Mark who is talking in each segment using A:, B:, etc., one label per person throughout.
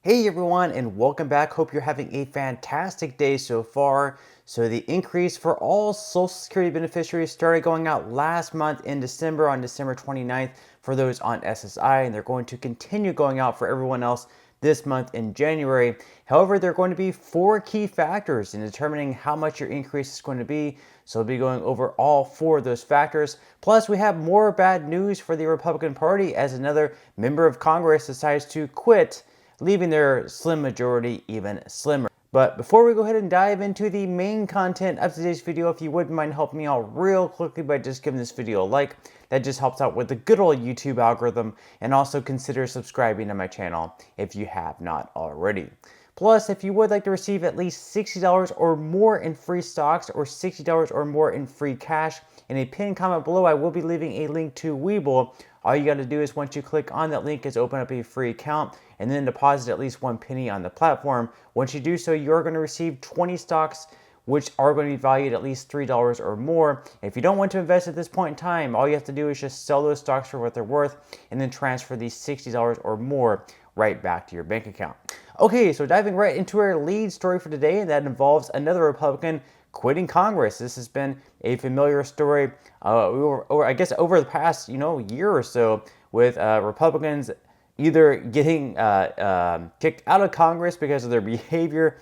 A: Hey everyone, and welcome back. Hope you're having a fantastic day so far. So the increase for all Social Security beneficiaries started going out last month in December, on December 29th for those on SSI, and they're going to continue going out for everyone else this month in January. However, there are going to be four key factors in determining how much your increase is going to be. So we'll be going over all four of those factors. Plus, we have more bad news for the Republican Party as another member of Congress decides to quit, leaving their slim majority even slimmer. But before we go ahead and dive into the main content of today's video, if you wouldn't mind helping me out real quickly by just giving this video a like, that just helps out with the good old YouTube algorithm, and also consider subscribing to my channel if you have not already. Plus, if you would like to receive at least $60 or more in free stocks or $60 or more in free cash, in a pinned comment below, I will be leaving a link to Webull. All you got to do is once you click on that link is open up a free account and then deposit at least 1 penny on the platform. Once you do so, you're going to receive 20 stocks which are going to be valued at least $3 or more. If you don't want to invest at this point in time, all you have to do is just sell those stocks for what they're worth and then transfer these $60 or more right back to your bank account. Okay, so diving right into our lead story for today, and that involves another Republican quitting Congress. This has been a familiar story, I guess, over the past year or so, with Republicans either getting kicked out of Congress because of their behavior,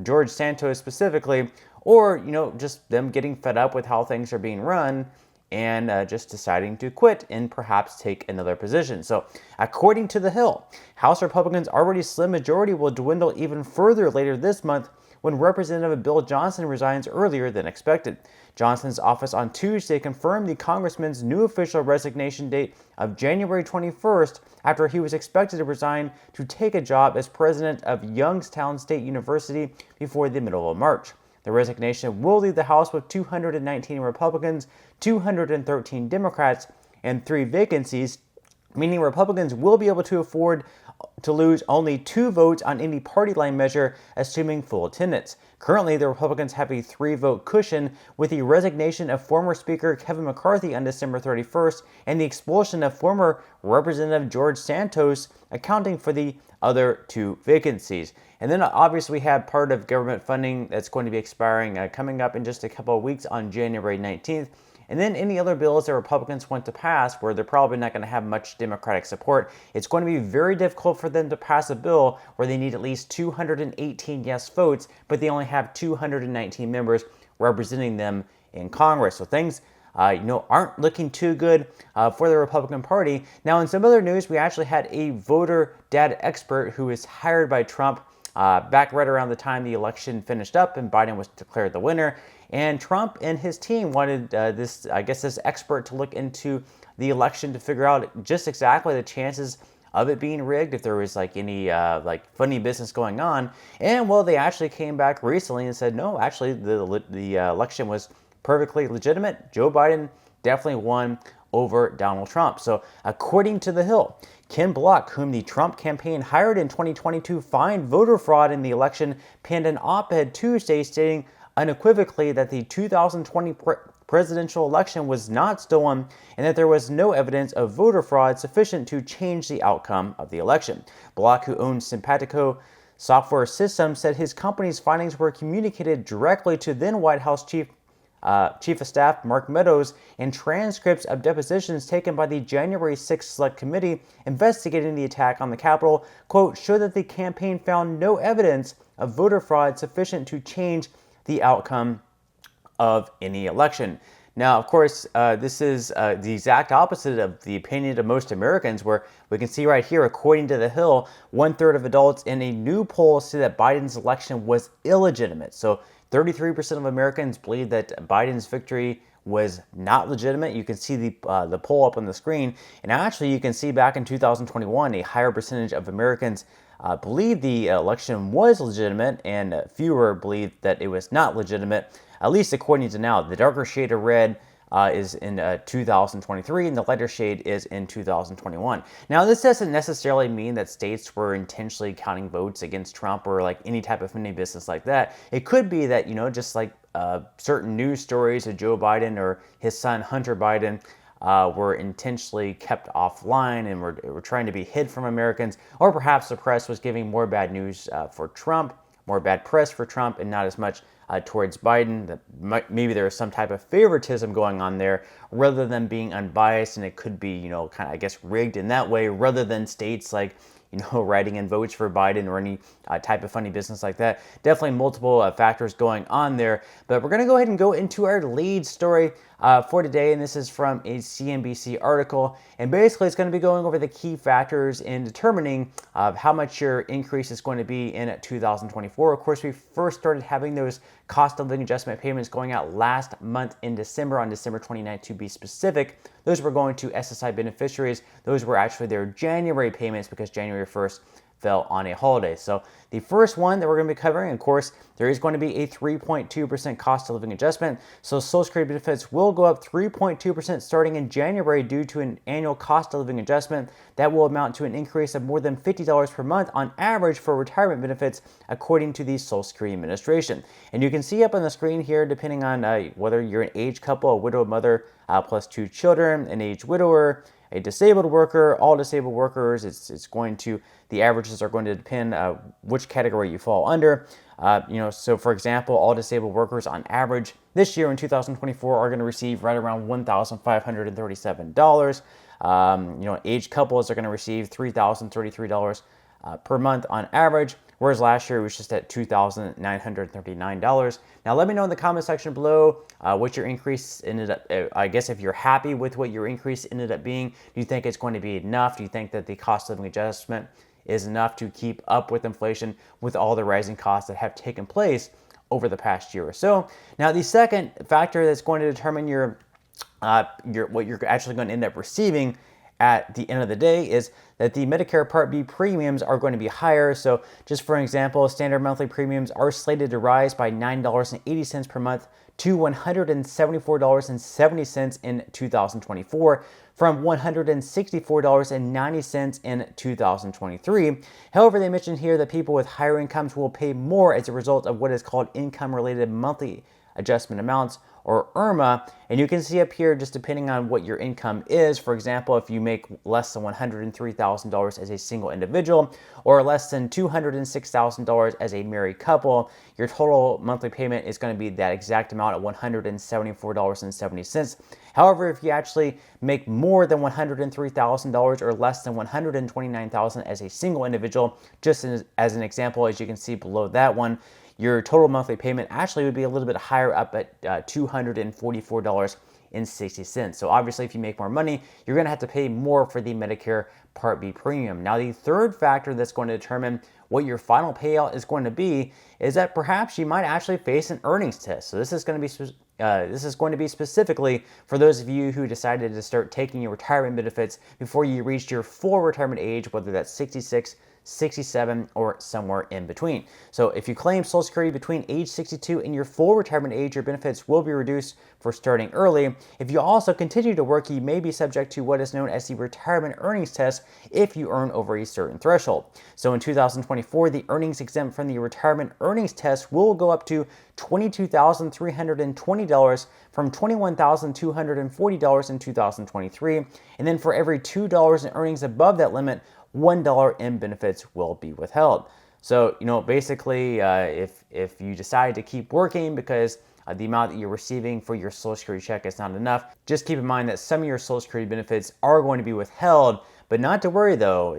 A: George Santos specifically, or just them getting fed up with how things are being run and just deciding to quit and perhaps take another position. So according to The Hill, House Republicans' already slim majority will dwindle even further later this month when Representative Bill Johnson resigns earlier than expected. Johnson's office on Tuesday confirmed the congressman's new official resignation date of January 21st after he was expected to resign to take a job as president of Youngstown State University before the middle of March. The resignation will leave the House with 219 Republicans, 213 Democrats, and 3 vacancies, meaning Republicans will be able to afford to lose only 2 votes on any party line measure, assuming full attendance. Currently, the Republicans have a 3-vote cushion, with the resignation of former Speaker Kevin McCarthy on December 31st and the expulsion of former Representative George Santos accounting for the other 2 vacancies. And then obviously we have part of government funding that's going to be expiring coming up in just a couple of weeks on January 19th. And then any other bills that Republicans want to pass where they're probably not going to have much Democratic support. It's going to be very difficult for them to pass a bill where they need at least 218 yes votes, but they only have 219 members representing them in Congress. So things aren't looking too good for the Republican Party. Now, in some other news, we actually had a voter data expert who was hired by Trump back right around the time the election finished up and Biden was declared the winner. And Trump and his team wanted this expert to look into the election to figure out just exactly the chances of it being rigged, if there was any funny business going on. And well, they actually came back recently and said, no, actually the election was perfectly legitimate. Joe Biden definitely won over Donald Trump. So according to The Hill, Ken Block, whom the Trump campaign hired in 2020 to find voter fraud in the election, penned an op-ed Tuesday stating unequivocally that the 2020 presidential election was not stolen and that there was no evidence of voter fraud sufficient to change the outcome of the election. Block, who owns Simpatico Software Systems, said his company's findings were communicated directly to then White House Chief of Staff Mark Meadows, and transcripts of depositions taken by the January 6th Select Committee investigating the attack on the Capitol, quote, show that the campaign found no evidence of voter fraud sufficient to change the outcome of any election. Now, of course, this is the exact opposite of the opinion of most Americans, where we can see right here, according to The Hill, 1/3 of adults in a new poll say that Biden's election was illegitimate. So 33% of Americans believe that Biden's victory was not legitimate. You can see the poll up on the screen. And actually, you can see back in 2021, a higher percentage of Americans believed the election was legitimate, and fewer believed that it was not legitimate, at least according to now. The darker shade of red is in 2023, and the lighter shade is in 2021. Now, this doesn't necessarily mean that states were intentionally counting votes against Trump or any type of funny business like that. It could be that, just certain news stories of Joe Biden or his son Hunter Biden were intentionally kept offline and were trying to be hid from Americans, or perhaps the press was giving more bad news for Trump, more bad press for Trump, and not as much towards Biden. That maybe there was some type of favoritism going on there, rather than being unbiased, and it could be, kind of, I guess, rigged in that way, rather than states like, writing in votes for Biden or any type of funny business like that. Definitely multiple factors going on there. But we're going to go ahead and go into our lead story for today, and this is from a CNBC article. And basically, it's going to be going over the key factors in determining how much your increase is going to be in 2024. Of course, we first started having those cost of living adjustment payments going out last month in December, on December 29th to be specific. Those were going to SSI beneficiaries. Those were actually their January payments, because January 1st fell on a holiday. So the first one that we're going to be covering, of course, there is going to be a 3.2% cost of living adjustment. So Social Security benefits will go up 3.2% starting in January due to an annual cost of living adjustment that will amount to an increase of more than $50 per month on average for retirement benefits, according to the Social Security Administration. And you can see up on the screen here, depending on whether you're an age couple, a widowed mother plus 2 children, an aged widower, a disabled worker, all disabled workers, it's going to, the averages are going to depend which category you fall under. So for example, all disabled workers on average this year in 2024 are going to receive right around $1,537. Aged couples are going to receive $3,033 per month on average, whereas last year it was just at $2,939. Now let me know in the comment section below what your increase ended up, I guess if you're happy with what your increase ended up being. Do you think it's going to be enough? Do you think that the cost of living adjustment is enough to keep up with inflation, with all the rising costs that have taken place over the past year or so? Now the second factor that's going to determine what you're actually going to end up receiving at the end of the day is that the Medicare Part B premiums are going to be higher. So just for example, standard monthly premiums are slated to rise by $9.80 per month to $174.70 in 2024 from $164.90 in 2023. However, they mentioned here that people with higher incomes will pay more as a result of what is called income-related monthly adjustment amounts, or IRMA. And you can see up here, just depending on what your income is. For example, if you make less than $103,000 as a single individual, or less than $206,000 as a married couple, your total monthly payment is going to be that exact amount at $174.70. However, if you actually make more than $103,000 or less than $129,000 as a single individual, just as an example, as you can see below that one, your total monthly payment actually would be a little bit higher, up at $244.60. So obviously, if you make more money, you're going to have to pay more for the Medicare Part B premium. Now, the third factor that's going to determine what your final payout is going to be is that perhaps you might actually face an earnings test. So this is going to be specifically for those of you who decided to start taking your retirement benefits before you reached your full retirement age, whether that's 66, 67, or somewhere in between. So if you claim Social Security between age 62 and your full retirement age, your benefits will be reduced for starting early. If you also continue to work, you may be subject to what is known as the retirement earnings test if you earn over a certain threshold. So in 2024, the earnings exempt from the retirement earnings test will go up to $22,320 from $21,240 in 2023. And then for every $2 in earnings above that limit, $1 in benefits will be withheld. So, basically, if you decide to keep working because the amount that you're receiving for your Social Security check is not enough, just keep in mind that some of your Social Security benefits are going to be withheld. But not to worry, though,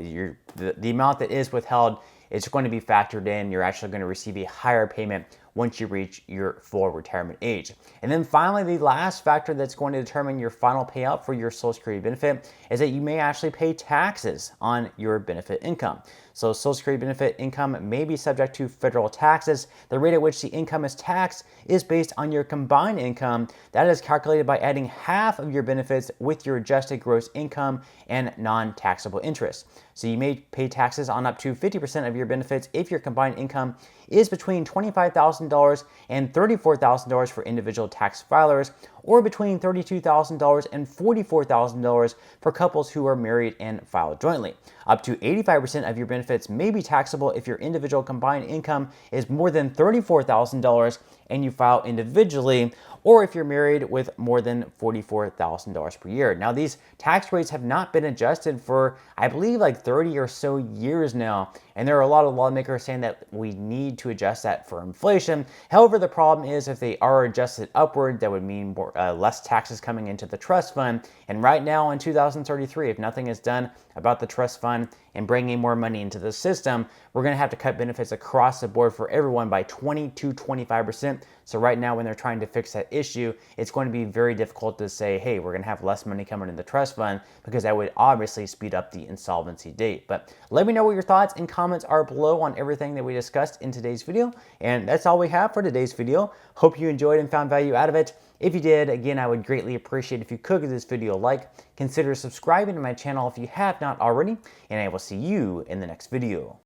A: the amount that is withheld is going to be factored in. You're actually going to receive a higher payment once you reach your full retirement age. And then finally, the last factor that's going to determine your final payout for your Social Security benefit is that you may actually pay taxes on your benefit income. So Social Security benefit income may be subject to federal taxes. The rate at which the income is taxed is based on your combined income. That is calculated by adding half of your benefits with your adjusted gross income and non-taxable interest. So you may pay taxes on up to 50% of your benefits if your combined income is between $25,000 and $34,000 for individual tax filers, or between $32,000 and $44,000 for couples who are married and file jointly. Up to 85% of your benefits may be taxable if your individual combined income is more than $34,000 and you file individually, or if you're married with more than $44,000 per year. Now, these tax rates have not been adjusted for, I believe, like 30 or so years now, and there are a lot of lawmakers saying that we need to adjust that for inflation. However, the problem is if they are adjusted upward, that would mean less taxes coming into the trust fund. And right now in 2033, if nothing is done about the trust fund and bringing more money into the system, we're going to have to cut benefits across the board for everyone by 20 to 25%. So right now, when they're trying to fix that issue, it's going to be very difficult to say, hey, we're going to have less money coming in the trust fund, because that would obviously speed up the insolvency date. But let me know what your thoughts and comments are below on everything that we discussed in today's video. And that's all we have for today's video. Hope you enjoyed and found value out of it. If you did, again, I would greatly appreciate if you could give this video a like. Consider subscribing to my channel if you have not already, and I will see you in the next video.